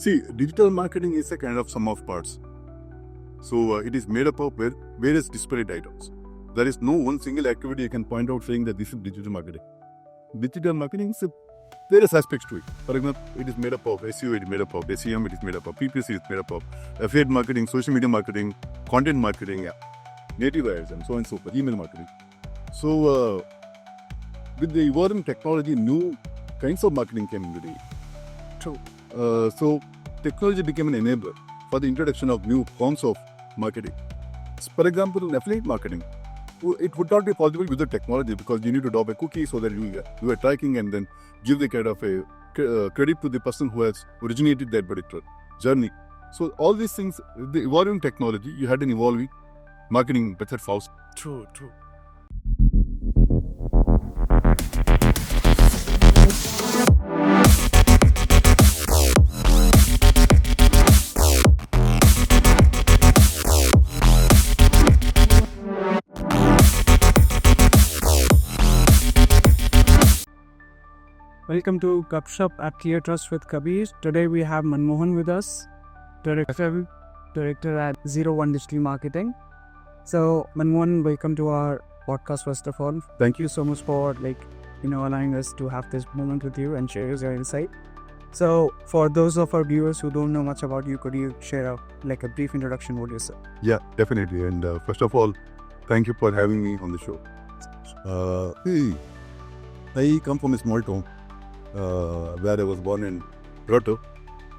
See, digital marketing is a kind of sum of parts. So it is made up of various disparate items. There is no one single activity you can point out saying that this is digital marketing. Digital marketing is various aspects to it. For example, it is made up of SEO, it is made up of SEM, it is made up of PPC, it is made up of affiliate marketing, social media marketing, content marketing, native ads, and so on and so forth, email marketing. So with the evolving technology, new kinds of marketing came into the True. So technology became an enabler for the introduction of new forms of marketing. For example, in affiliate marketing, it would not be possible without technology because you need to adopt a cookie so that you are tracking and then give the kind of a credit to the person who has originated that particular journey. So all these things, the evolving technology, you had an evolving marketing method also. True. Welcome to Gupshup at Clear Trust with Kabir. Today we have Manmohan with us, director at 01 Digital Marketing. So Manmohan, welcome to our podcast first of all. Thank you so much for allowing us to have this moment with you and share your insight. So for those of our viewers who don't know much about you, could you share a brief introduction what you said? Yeah, definitely. And first of all, thank you for having me on the show. I come from a small town where I was born in Roto,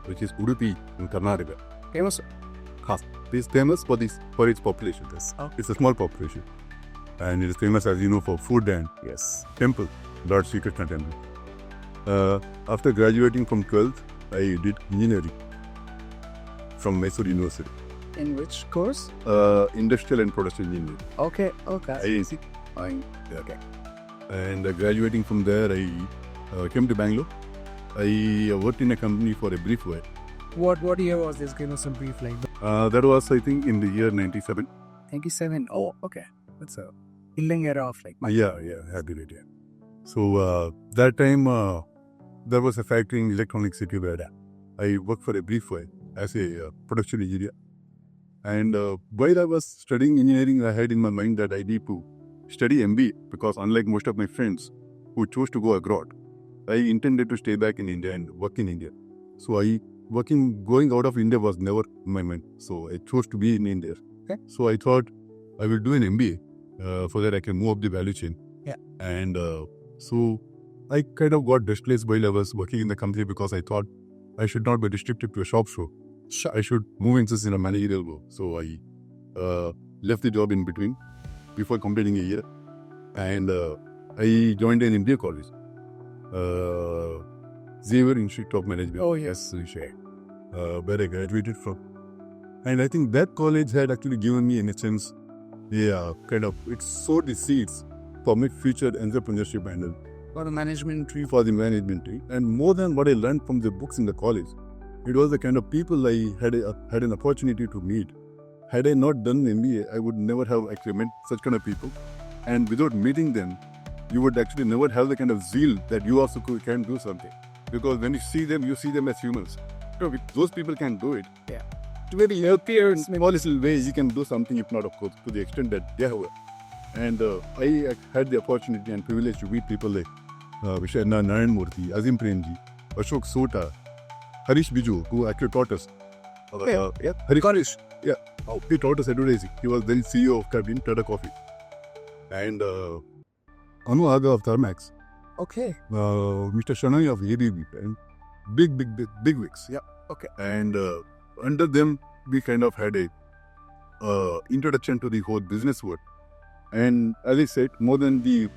which is Udupi in Karnataka. Famous? It is famous for its population. It's a small population. And it is famous, as you know, for food and temple, Lord Sri Krishna temple. After graduating from 12th, I did engineering from Mysore University. In which course? Industrial and Production Engineering. Okay. IAC. Okay. And graduating from there, I came to Bangalore. I worked in a company for a brief while. What year was this? Give us a brief That was, I think, in the year 97. 97. Oh, okay. That's a killing era of Yeah, happy rate, yeah. So that time, there was a factory in Electronic City where I worked for a brief while as a production engineer. And while I was studying engineering, I had in my mind that I need to study MBA because unlike most of my friends who chose to go abroad, I intended to stay back in India and work in India. So going out of India was never in my mind. So I chose to be in India. Okay. So I thought I will do an MBA so that I can move up the value chain. Yeah. And so I kind of got displaced while I was working in the company because I thought I should not be restricted to a shop floor. I should move in a managerial role. So I left the job in between before completing a year. And I joined an MBA college. Xavier Institute of Management. Oh, yes. Where I graduated from. And I think that college had actually given me, in a sense, it sowed the seeds for my future entrepreneurship and for the management tree. And more than what I learned from the books in the college, it was the kind of people I had an opportunity to meet. Had I not done MBA, I would never have actually met such kind of people. And without meeting them, you would actually never have the kind of zeal that you also can do something. Because when you see them as humans. So those people can do it. Yeah. To maybe help you in small little ways, you can do something, if not, of course, to the extent that they have. And I had the opportunity and privilege to meet people like Vishayana Narayan Murthy, Azim Premji, Ashok Sota, Harish Biju, who actually taught us. Harish. Yeah. He taught us advertising. He was then CEO of Cabin Tata Coffee. And Anu Aga of Thermax. Okay. Mr. Shanai of ABB. And big wigs. Yeah. Okay. And under them, we kind of had a introduction to the whole business world. And as I said, more than the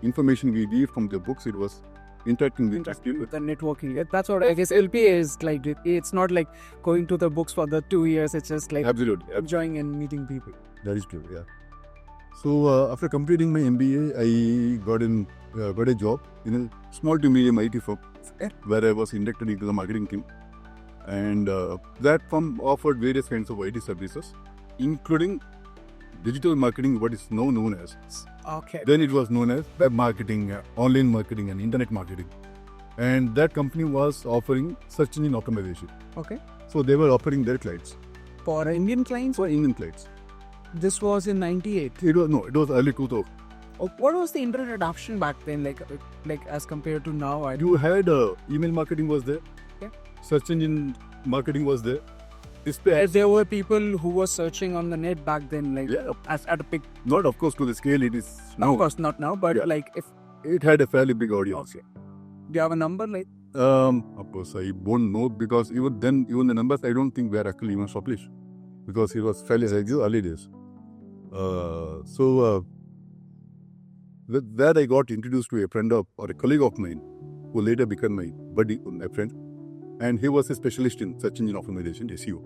information we read from the books, it was interacting with the networking. That's what I guess LPA is like. It's not like going to the books for the 2 years. It's just like absolutely enjoying and meeting people. That is true, yeah. So after completing my MBA, I got a job in a small to medium IT firm where I was inducted into the marketing team. And that firm offered various kinds of IT services, including digital marketing, what is now known as. Okay. Then it was known as web marketing, online marketing, and internet marketing. And that company was offering search engine optimization. Okay. So they were offering their clients For Indian clients, for Indian clients. this was in '98. It was early 2000. What was the internet adoption back then, like as compared to now? You had email marketing was there. Okay. Search engine marketing was there. Display ads. There were people who were searching on the net back then, like Yeah. as at a big. Not of course to the scale it is now. Of course, not now, but Yeah. like if It had a fairly big audience. okay, do you have a number like? Of course, I won't know because even then, even the numbers I don't think were actually even published because it was fairly early days. With that I got introduced to a friend of or a colleague of mine who later became my buddy, my friend, and he was a specialist in search engine optimization, SEO.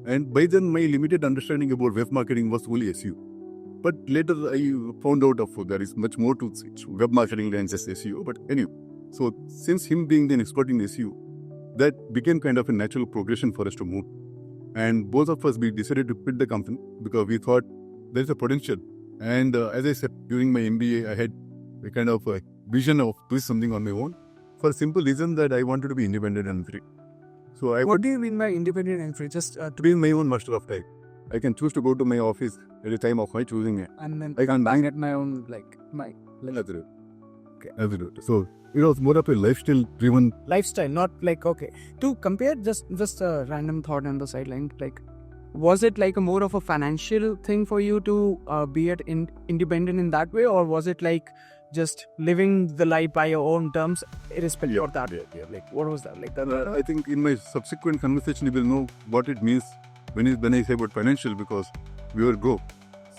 And by then, my limited understanding about web marketing was only SEO. But later I found out there is much more to web marketing than just SEO. But anyway, so since him being an expert in SEO, that became kind of a natural progression for us to move. And both of us, we decided to quit the company because we thought there's a potential. And as I said, during my MBA, I had a kind of a vision of doing something on my own for a simple reason that I wanted to be independent and free. So What do you mean by independent and free? Just to be my own master of time. I can choose to go to my office at a time of my choosing. and then I can bang at my own my Absolutely. Absolutely. So it was more of a lifestyle driven. lifestyle, not like okay. To compare, just a random thought on the sideline, like. Was it like a more of a financial thing for you to be independent in that way, or was it like just living the life by your own terms, irrespective of that? Yeah. Like, what was that? Like that? I think in my subsequent conversation, you will know what it means when I say about financial because we were broke.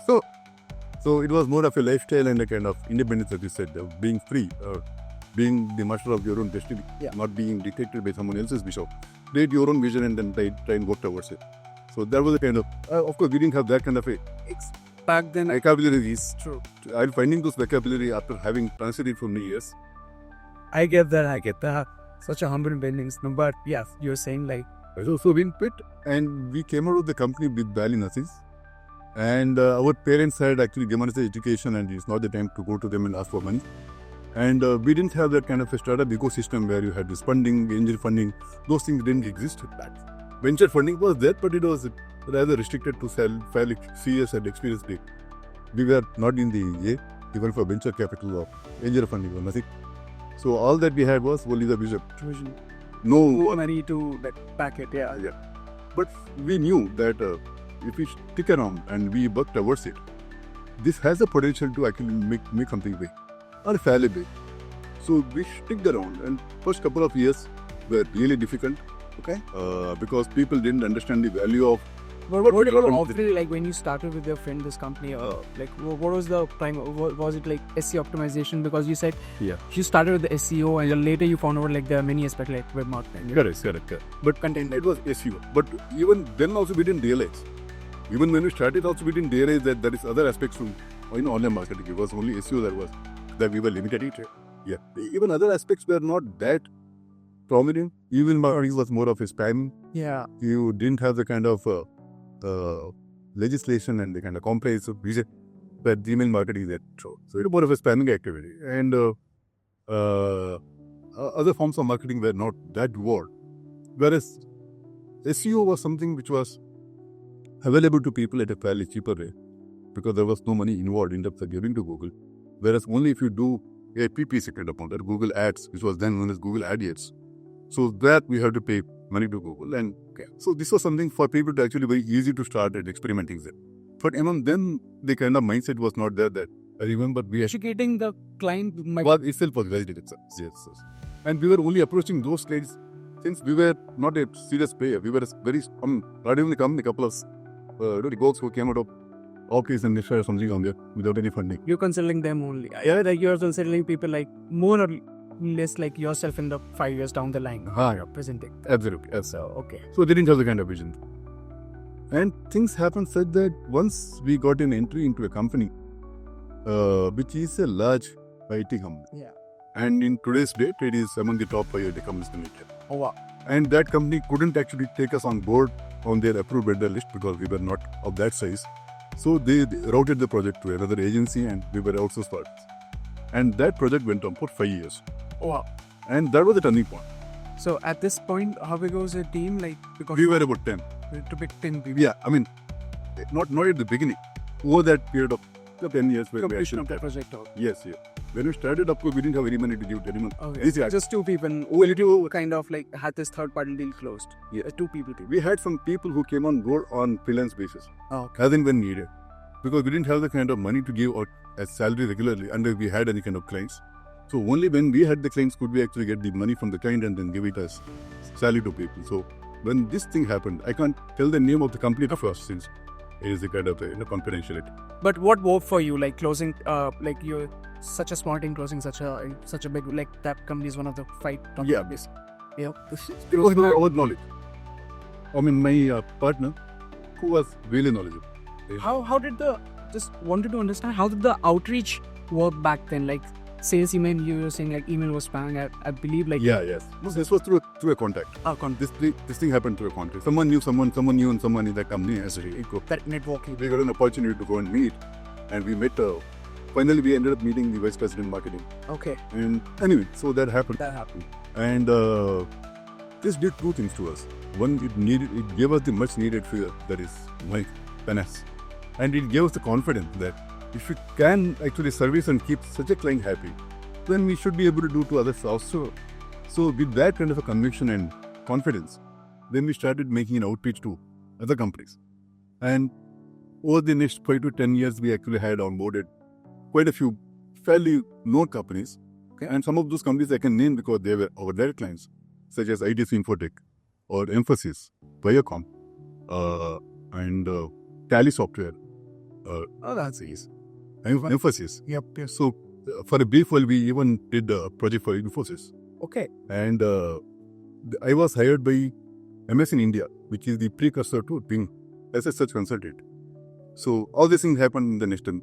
So it was more of a lifestyle and a kind of independence, as you said, of being free, being the master of your own destiny, not being dictated by someone else's vision. Create your own vision and then try and work towards it. So that was a kind of course, we didn't have that kind of a Back then, vocabulary. Is true. I'm finding those vocabulary after having translated for many years. I get that. Such a humble beginnings. No, but yeah, you're saying like. So we quit and we came out of the company with barely nothing. And our parents had actually given us the education and it's not the time to go to them and ask for money. And we didn't have that kind of a startup ecosystem where you had this funding, angel funding. Those things didn't exist at that. Venture funding was there, but it was rather restricted to fairly serious and experienced people. We were not in the A, even for venture capital or angel funding or nothing. So all that we had was only the vision. No money to back it, yeah. But we knew that if we stick around and we work towards it, this has the potential to actually make something big or fairly big. So we stick around, and first couple of years were really difficult. Okay. Because people didn't understand the value of. What were you offering, like when you started with your friend this company? Like what was the prime? Was it like SEO optimization? Because you said you started with the SEO and later you found out like there are many aspects like web marketing. Correct. But content, it was SEO. But even then also we didn't realize. Even when we started also we didn't realize that there is other aspects to online marketing. It was only SEO that we were limited to. Yeah. Even other aspects were not that prominent. Even marketing was more of a spam. Yeah. You didn't have the kind of legislation and the kind of compliance of vision that email marketing is there. So it was more of a spamming activity. And other forms of marketing were not that involved. Whereas SEO was something which was available to people at a fairly cheaper rate because there was no money involved in terms of giving to Google. Whereas only if you do a PPC kind of that Google Ads, which was then known as Google AdWords. So that we have to pay money to Google. And so this was something for people to actually very easy to start at experimenting with. But even then, the kind of mindset was not there that I remember we educating the client itself was very difficult. Yes. And we were only approaching those clients since we were not a serious player. We were very, not even the company, a couple of folks who came out of office and they something on there without any funding. You're considering them only. Yeah, like you're considering people like more or less like yourself in the 5 years down the line. Presenting. Absolutely. Yes. So, okay. So they didn't have the kind of vision. And things happened such that once we got an entry into a company, which is a large IT company. Yeah. And in today's date, it is among the top 5 IT companies in India. Oh, wow. And that company couldn't actually take us on board on their approved vendor list because we were not of that size. So they routed the project to another agency and we were outsourced partners. And that project went on for 5 years. Oh, wow. And that was the turning point. So at this point, how big was your team? Like, because We were about 10. to pick 10 people. Yeah, I mean, not at the beginning. Over that period of 10 years, where we Completion actually of the project. All. Yes, yeah. When we started, of course, we didn't have any money to give to anyone. Okay. Easy access. Just 2 people who kind of like had this third party deal closed. Yeah. 2 people. We had some people who came on board on freelance basis, Okay. as and when needed, because we didn't have the kind of money to give out as salary regularly unless we had any kind of clients. So only when we had the clients could we actually get the money from the client and then give it as salary to people. So when this thing happened, I can't tell the name of the company first since it is a kind of confidentiality. But what worked for you? Like closing, like you're such a smart in closing such a big, like that company is one of the 5 top Yeah. companies. Yeah. It was our knowledge. I mean, my partner, who was really knowledgeable. How did just wanted to understand how did the outreach work back then? Like sales email, you were saying like email was spamming. I believe like Yes. No, this was through a contact. This thing happened through a contact. Someone knew someone knew and someone in that company as a that networking. we got an opportunity to go and meet, and we met. Finally, we ended up meeting the vice president marketing. Okay, And anyway, so that happened. And this did 2 things to us. One, it gave us the much needed fear, that is my finesse, and it gave us the confidence that if we can actually service and keep such a client happy, then we should be able to do to others also. So with that kind of a conviction and confidence, then we started making an outreach to other companies. And over the next 5 to 10 years, we actually had onboarded quite a few fairly known companies. Okay. And some of those companies I can name because they were our direct clients, such as ITC Infotech or Emphasis, Viacom, and Tally Software. Oh, that's easy. Emphasis. Yep. So for a brief while, we even did a project for Infosys. Okay. And I was hired by MS in India, which is the precursor to being as a search consultant. So all these things happened in the next 10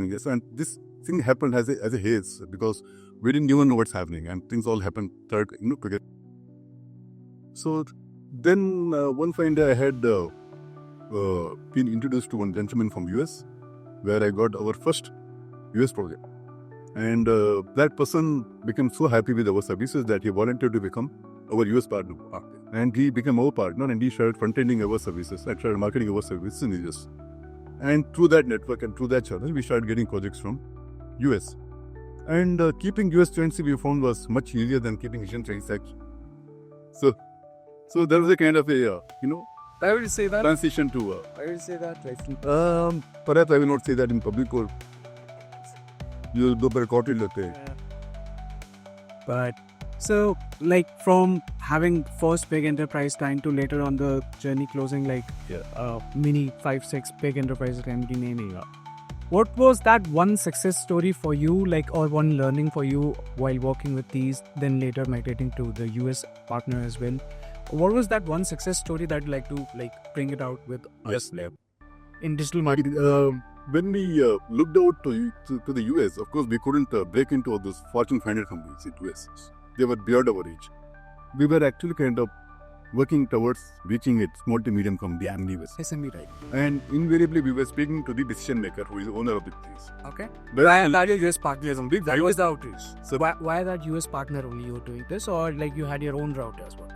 years, and this thing happened as a haze because we didn't even know what's happening, and things all happened together. So then one fine day I had been introduced to one gentleman from US, where I got our first US project, and that person became so happy with our services that he volunteered to become our US partner. And he became our partner, and he started front-ending our services and started marketing our services in the US. And through that network and through that channel, we started getting projects from US. And keeping US clients we found was much easier than keeping Asian clients actually. So there was a kind of a I would say that. transition to. I would say that. Perhaps I will not say that in public or you'll go record it. But so like from having first big enterprise client to later on the journey closing like mini 5-6 big enterprises can be naming up. What was that one success story for you, like, or one learning for you while working with these, then later migrating to the US partner as well? What was that one success story that you'd like to bring it out with us in digital marketing? When we looked out to the US, of course, we couldn't break into all those Fortune 500 companies in US. They were beyond our reach. We were actually kind of working towards reaching a small to medium company in the US. SME, right? And invariably, we were speaking to the decision maker who is the owner of the place. Okay. But That is US partner. that was the outreach. So Why that US partner only you were doing this, or like you had your own route as well?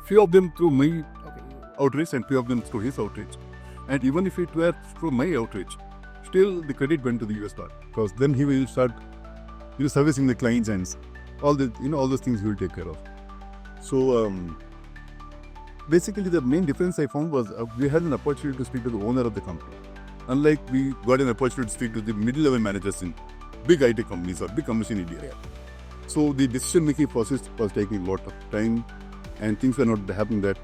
few of them through my Okay. outreach and few of them through his outreach. And even if it were through my outreach, still the credit went to the US part because then he will start servicing the clients and all those things he will take care of. So basically the main difference I found was we had an opportunity to speak to the owner of the company. Unlike we got an opportunity to speak to the middle-level managers in big IT companies or big companies in India. So the decision-making process was taking a lot of time and things were not happening that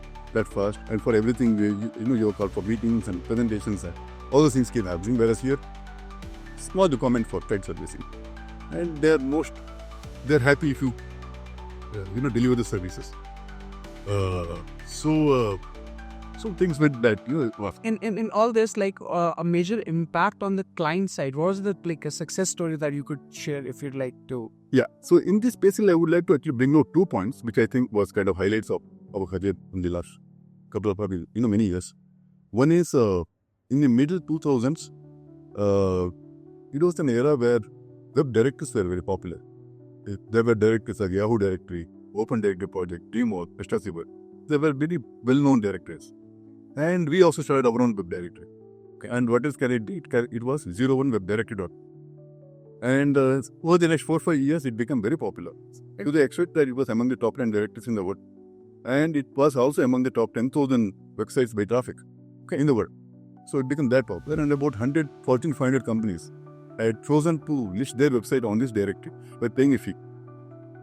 fast. And for everything, you were called for meetings and presentations and all those things keep happening. Whereas here, small requirement for trade servicing. And they're happy if you, deliver the services. So things went that, In all this, like a major impact on the client side, what was a success story that you could share if you'd like to? Yeah. So in this basically, I would like to actually bring out 2 points, which I think was kind of highlights of our career in the last couple of many years. One is in the middle 2000s, it was an era where web directors were very popular. There were directories like Yahoo Directory, Open Directory Project, Demo, PrestaSewer. They were very well-known directories. And we also started our own web directory. And what is carried? It was 01webdirectory. And over the next 4 or 5 years, it became very popular. To the extent that it was among the top 10 directories in the world. And it was also among the top 10,000 websites by traffic in the world. So it became that popular. And about 100 Fortune 500 companies had chosen to list their website on this directory by paying a fee.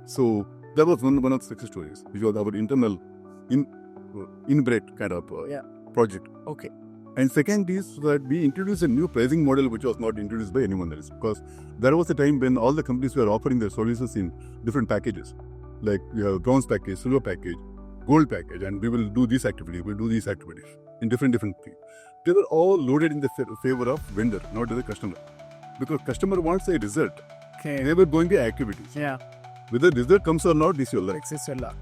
So that was one of the success stories, which was our internal inbred kind of project. Okay. And second is that we introduced a new pricing model which was not introduced by anyone else, because there was a time when all the companies were offering their services in different packages. Like we have bronze package, silver package, gold package, and we will do this activity, we'll do these activities in different things. They were all loaded in the favor of vendor, not the customer. Because customer wants a result. Okay. They were going the activities. Yeah. Whether result comes or not, this is your luck. It's your luck.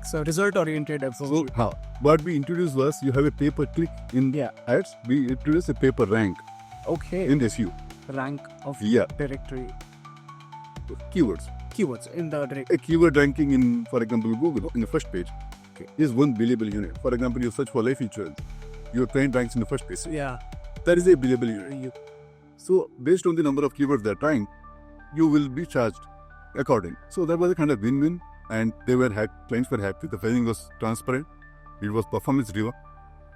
So result-oriented approach. So what we introduced was you have a pay-per-click in ads. We introduced a paper rank in SEO. Rank of directory. Keywords in the directory. A keyword ranking in, for example, Google in the first page is one billable unit. For example, you search for life insurance. Your client ranks in the first page. Yeah. That is a billable unit. So based on the number of keywords they're trying, you will be charged according. So that was a kind of win-win, and they were clients were happy. The pricing was transparent. It was performance driven.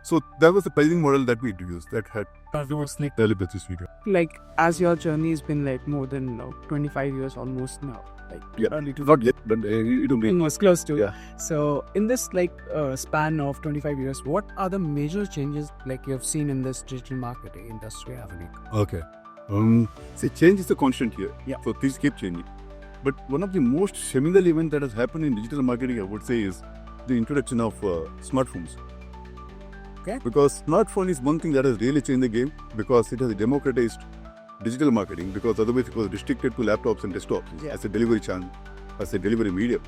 So that was the pricing model that we introduced that had delivered this video. Like as your journey has been like more than 25 years almost now. Like early to not yet, but it will be almost close to. Yeah. So in this span of 25 years, what are the major changes like you have seen in this digital marketing industry happening? Okay. See, change is a constant here. Yeah. So things keep changing. But one of the most seminal events that has happened in digital marketing, I would say, is the introduction of smartphones. Okay. Because smartphone is one thing that has really changed the game, because it has democratized digital marketing, because otherwise it was restricted to laptops and desktops as a delivery channel, as a delivery medium.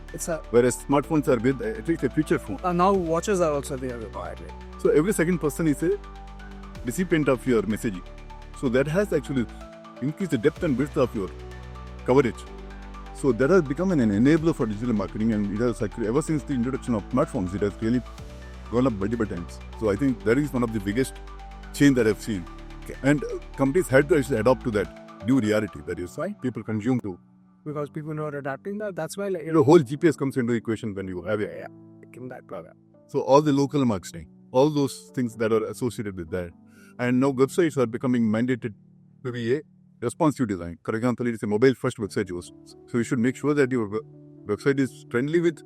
Whereas smartphones are with at least a feature phone. Now watches are also there. So every second person is a recipient of your messaging. So that has actually increased the depth and width of your coverage. So that has become an enabler for digital marketing, and it has actually, ever since the introduction of smartphones, it has really gone up multiple times. So I think that is one of the biggest change that I've seen. Okay. And companies had to actually adopt to that new reality. That is why people consume to. Because people are adapting that. That's why the whole GPS comes into equation when you have in that program. So all the local marketing, all those things that are associated with that. And now websites are becoming mandated to be a responsive design. For example, it is a mobile-first website use. So you should make sure that your website is friendly with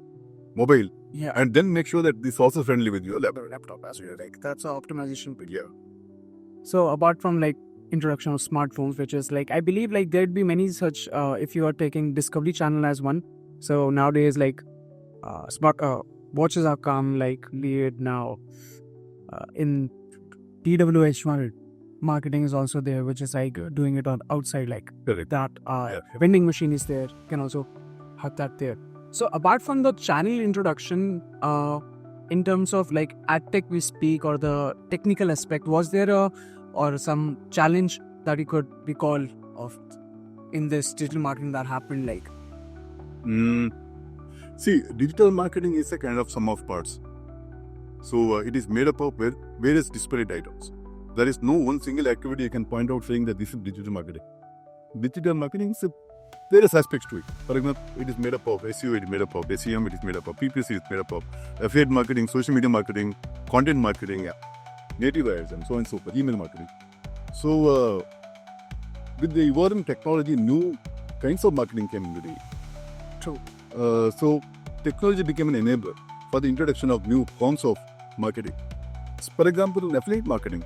mobile. Yeah. And then make sure that it's also friendly with your laptop as well. Like that's an optimization. Yeah. So apart from like introduction of smartphones, which is like, I believe like there'd be many such, if you are taking Discovery Channel as one. So nowadays like smart watches are come like lead now in TWH marketing is also there, which is like doing it on outside like that. Vending machine is there. You can also have that there. So apart from the channel introduction, in terms of like ad tech we speak or the technical aspect, was there or some challenge that you could recall of in this digital marketing that happened like? See, digital marketing is a kind of sum of parts. So it is made up of various disparate items. There is no one single activity you can point out saying that this is digital marketing. Digital marketing is various aspects to it. For example, it is made up of SEO, it is made up of SEM, it is made up of PPC, it is made up of affiliate marketing, social media marketing, content marketing, native ads, and so on and so forth, email marketing. So with the evolving technology, new kinds of marketing came into the True. So technology became an enabler for the introduction of new forms of marketing. For example, in affiliate marketing,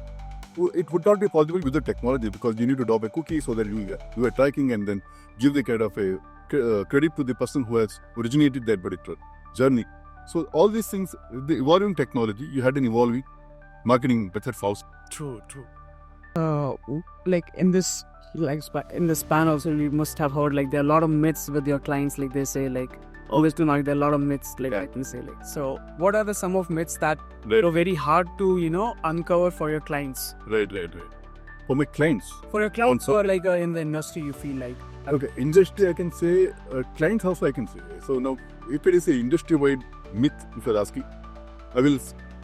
it would not be possible with the technology, because you need to drop a cookie so that you are tracking and then give the kind of a credit to the person who has originated that particular journey. So all these things, the evolving technology, you had an evolving marketing method also. True. Like in this span also, you must have heard like there are a lot of myths with your clients. Like they say like always do not. There are a lot of myths. Like I can say like. So what are the some of myths that are very hard to uncover for your clients? Right. for my clients. For your clients Also- or like in the industry, you feel like Okay, industry I can say, clients also I can say. So now, if it is a industry-wide myth, if you're asking, I will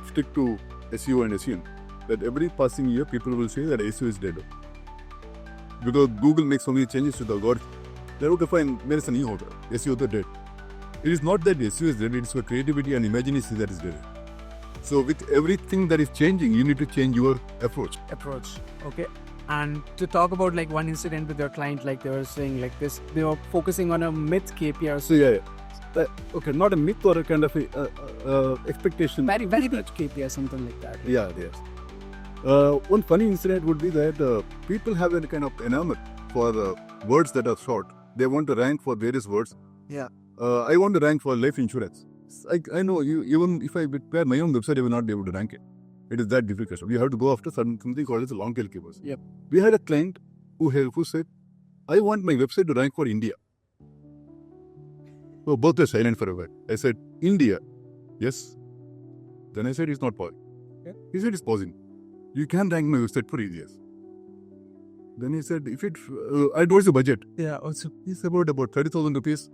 stick to SEO and SEM. That every passing year, people will say that SEO is dead. Because Google makes so many changes to the algorithm. They're okay, fine, there is a new order. SEO is dead. It is not that SEO is dead, it's your creativity and imagination that is dead. So with everything that is changing, you need to change your approach. okay. And to talk about like one incident with your client, like they were saying like this, they were focusing on a myth KPI. So okay, not a myth or a kind of a expectation. Very good KPI, something like that. Yeah, yes. One funny incident would be that people have a kind of enamel for words that are short. They want to rank for various words. Yeah. I want to rank for life insurance. I know you, even if I prepare my own website, I will not be able to rank it. It is that difficult. You have to go after something called as a long tail keywords. Yep. We had a client who said, I want my website to rank for India. So both were silent for a while. I said, India. Yes. Then I said, it's not pausing. Yeah. He said, it's pausing. You can rank my website for India. Then he said, I what's the budget? Yeah, also. It's about 30,000 rupees.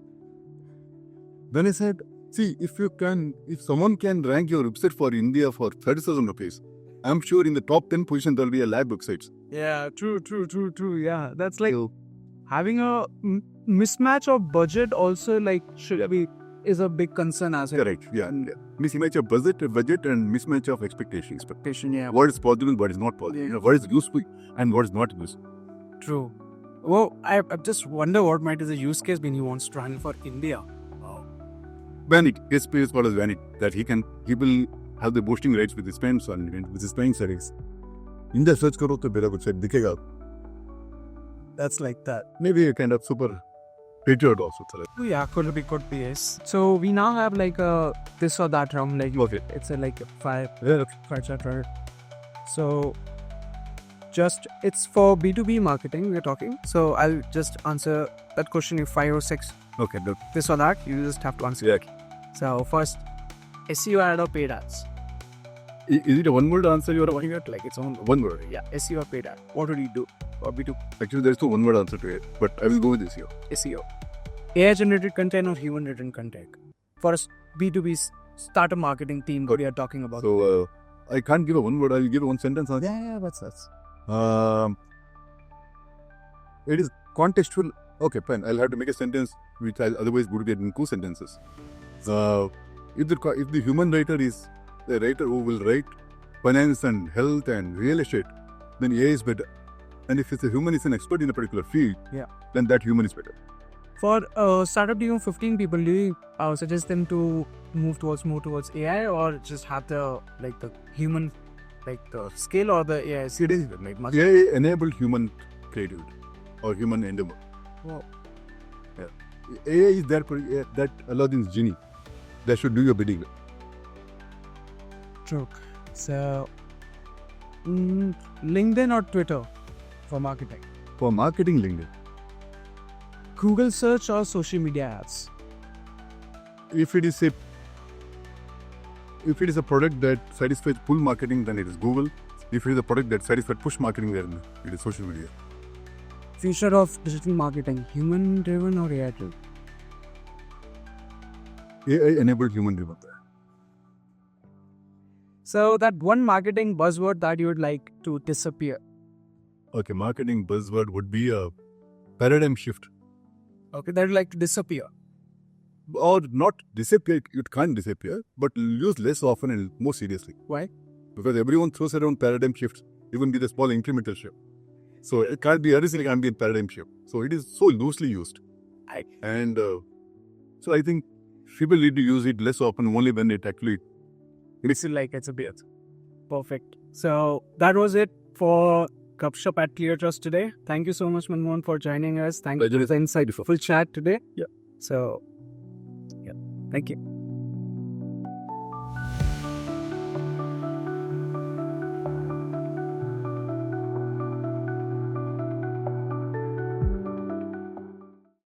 Then I said, see, if someone can rank your website for India for 30,000 rupees, I'm sure in the top 10 position there will be a lab websites. Yeah, true. Yeah, that's like having a mismatch of budget also like is a big concern as well. Correct, yeah. Mismatch of budget and mismatch of expectations. Expectation, yeah. What is possible, what is not possible. Yeah. You know, what is useful and what is not useful. True. Well, I just wonder what might be the use case when he wants to run for India. Vanity. His space is called as Vanity. That he will have the boosting rights with his paying settings. In the search karo to mera website dikhega. That's like that. Maybe a kind of super patriot also. Yeah, could be yes. So we now have like a this or that round, like Okay. it's a like a five Yeah. chapter. So it's for B2B marketing we're talking. So I'll just answer that question in 5 or 6. Okay, look. This or that, you just have to answer. Yeah. So first, SEO ad or paid ads? Is it a one-word answer you are talking at? Like it's on one word. Yeah, SEO or paid ad. What would you do for B2B? Actually, there is no one-word answer to it, but I will go with this here. SEO. AI generated content or human written content? For B2B startup marketing team, we are talking about. So I can't give a one word. I will give one sentence. Yeah, what's that? It is contextual. Okay, fine. I'll have to make a sentence which otherwise would be in 2 sentences. If the human writer is the writer who will write finance and health and real estate, then AI is better. And if it's a human is an expert in a particular field, then that human is better. For a startup team of 15 people, do you suggest them to move more towards AI or just have the human, like the skill or the AI skill? AI enabled human creativity or human endeavor. Wow. Yeah. AI is there for that Aladdin's genie that should do your bidding. True. So, LinkedIn or Twitter for marketing? For marketing, LinkedIn. Google search or social media ads? If it is a product that satisfies pull marketing, then it is Google. If it is a product that satisfies push marketing, then it is social media. Future of digital marketing, human driven or AI driven? AI enabled human driven. So that one marketing buzzword that you would like to disappear? Okay, marketing buzzword would be a paradigm shift. Okay, that would like to disappear. Or not disappear, it can't disappear, but use less often and more seriously. Why? Because everyone throws around paradigm shifts, even with a small incremental shift. So it can't be, everything can't be a paradigm shift. So it is so loosely used. So I think people need to use it less often, only when it actually makes it like it's a bit. Perfect. So that was it for Gupshup at Clear Trust today. Thank you so much, Manmohan, for joining us. Thank you for the insightful chat today. Yeah. So, thank you.